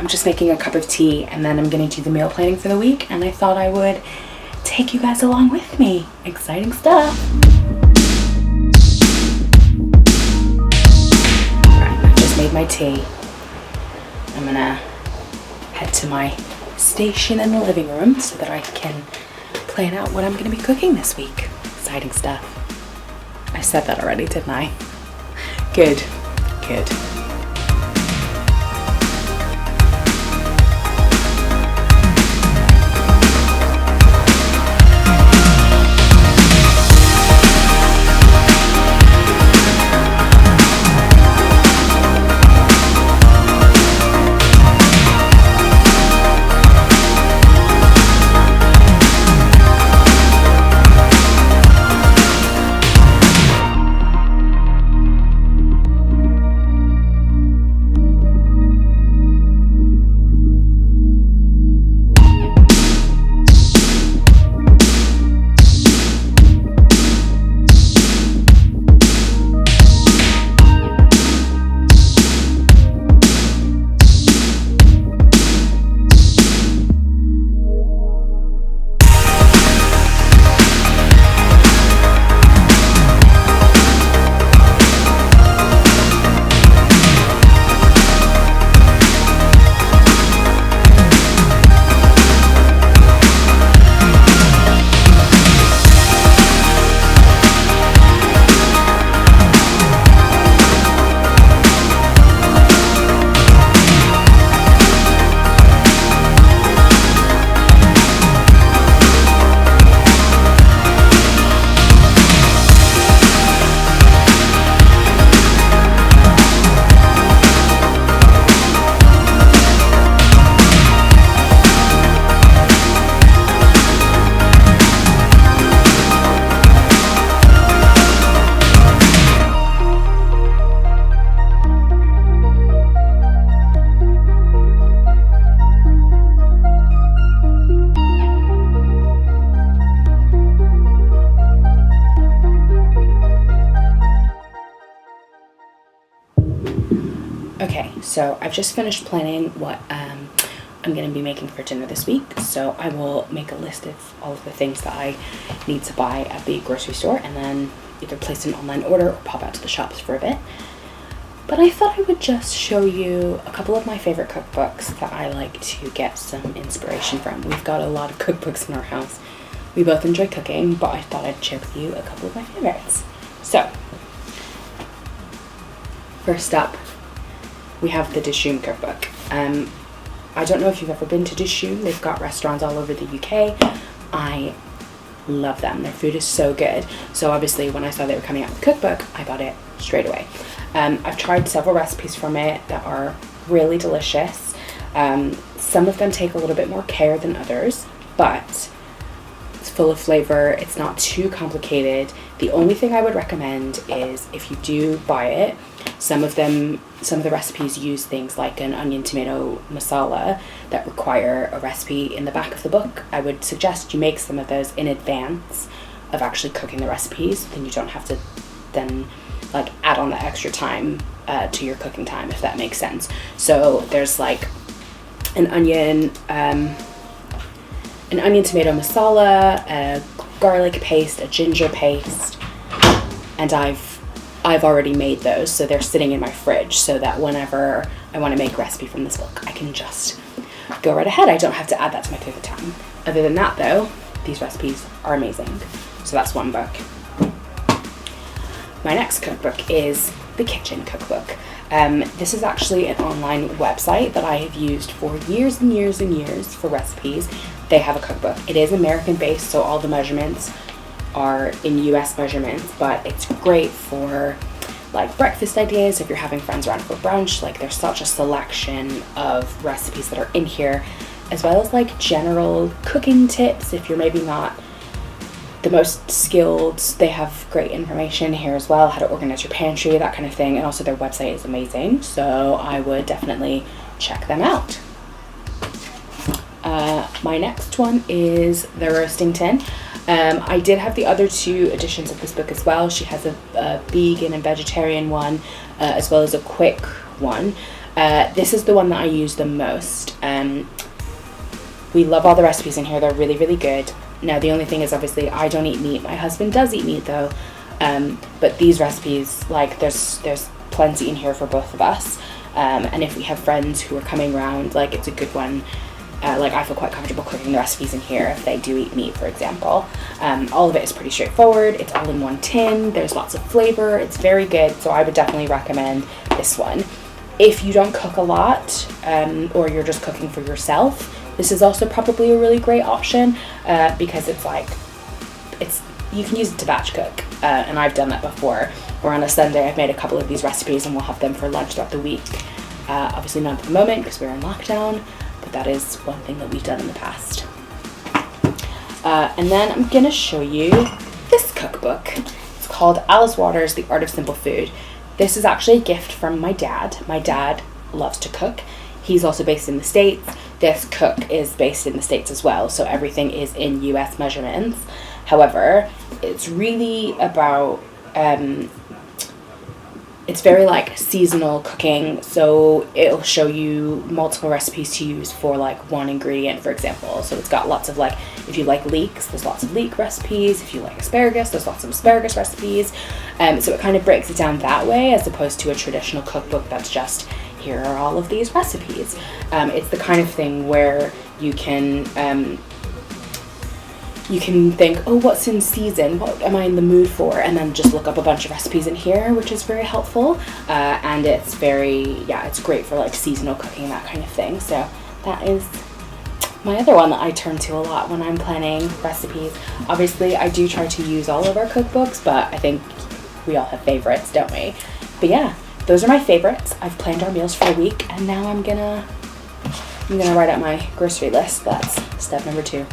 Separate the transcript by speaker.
Speaker 1: I'm just making a cup of tea, and then I'm gonna do the meal planning for the week, and I thought I would take you guys along with me. Exciting stuff. Alright, I just made my tea. I'm gonna head to my station in the living room so that I can plan out what I'm gonna be cooking this week. Exciting stuff. I said that already, didn't I? Good. Okay, so I've just finished planning what I'm going to be making for dinner this week. So I will make a list of all of the things that I need to buy at the grocery store and then either place an online order or pop out to the shops for a bit. But I thought I would just show you a couple of my favorite cookbooks that I like to get some inspiration from. We've got a lot of cookbooks in our house. We both enjoy cooking, but I thought I'd share with you a couple of my favorites. So, first up, we have the Dishoom cookbook. I don't know if you've ever been to Dishoom. They've got restaurants all over the UK. I love them. Their food is so good. So obviously when I saw they were coming out with a cookbook, I got it straight away. I've tried several recipes from it that are really delicious. Some of them take a little bit more care than others, but it's full of flavor. It's not too complicated. The only thing I would recommend is if you do buy it, some of the recipes use things like an onion tomato masala that require a recipe in the back of the book. I would suggest you make some of those in advance of actually cooking the recipes. Then you don't have to then like add on the extra time to your cooking time, if that makes sense. So there's like an onion tomato masala, a garlic paste, a ginger paste, and I've already made those, so they're sitting in my fridge so that whenever I want to make a recipe from this book, I can just go right ahead. I don't have to add that to my cooking time. Other than that though, these recipes are amazing. So that's one book. My next cookbook is the Kitchen Cookbook. This is actually an online website that I have used for years and years and years for recipes. They have a cookbook. It is American based, so all the measurements are in US measurements, but it's great for like breakfast ideas if you're having friends around for brunch. Like there's such a selection of recipes that are in here, as well as like general cooking tips if you're maybe not the most skilled. They have great information here as well, how to organize your pantry, that kind of thing. And also their website is amazing, so I would definitely check them out. My next one is The Roasting Tin. I did have the other two editions of this book as well. She has a vegan and vegetarian one, as well as a quick one. This is the one that I use the most. We love all the recipes in here. They're really, really good. Now, the only thing is, obviously, I don't eat meat. My husband does eat meat, though. But these recipes, like, there's plenty in here for both of us. And if we have friends who are coming around, like, it's a good one. Like, I feel quite comfortable cooking the recipes in here if they do eat meat, for example. All of it is pretty straightforward. It's all in one tin. There's lots of flavor. It's very good. So I would definitely recommend this one. If you don't cook a lot, or you're just cooking for yourself, this is also probably a really great option, because it's like, you can use it to batch cook, and I've done that before, or on a Sunday I've made a couple of these recipes and we'll have them for lunch throughout the week. Obviously not at the moment because we're in lockdown, but that is one thing that we've done in the past. And then I'm gonna show you this cookbook. It's called Alice Waters, The Art of Simple Food. This is actually a gift from my dad. My dad loves to cook. He's also based in the States. This cook is based in the States as well, so everything is in US measurements. However, it's really about, it's very like seasonal cooking, so it'll show you multiple recipes to use for like one ingredient, for example. So it's got lots of, like, if you like leeks, there's lots of leek recipes. If you like asparagus, there's lots of asparagus recipes. So it kind of breaks it down that way, as opposed to a traditional cookbook that's just, here are all of these recipes. It's the kind of thing where you can think, oh, what's in season? What am I in the mood for? And then just look up a bunch of recipes in here, which is very helpful. And it's it's great for like seasonal cooking, that kind of thing. So that is my other one that I turn to a lot when I'm planning recipes. Obviously, I do try to use all of our cookbooks, but I think we all have favorites, don't we? But yeah, those are my favorites. I've planned our meals for the week, and now I'm gonna write out my grocery list. That's step number 2.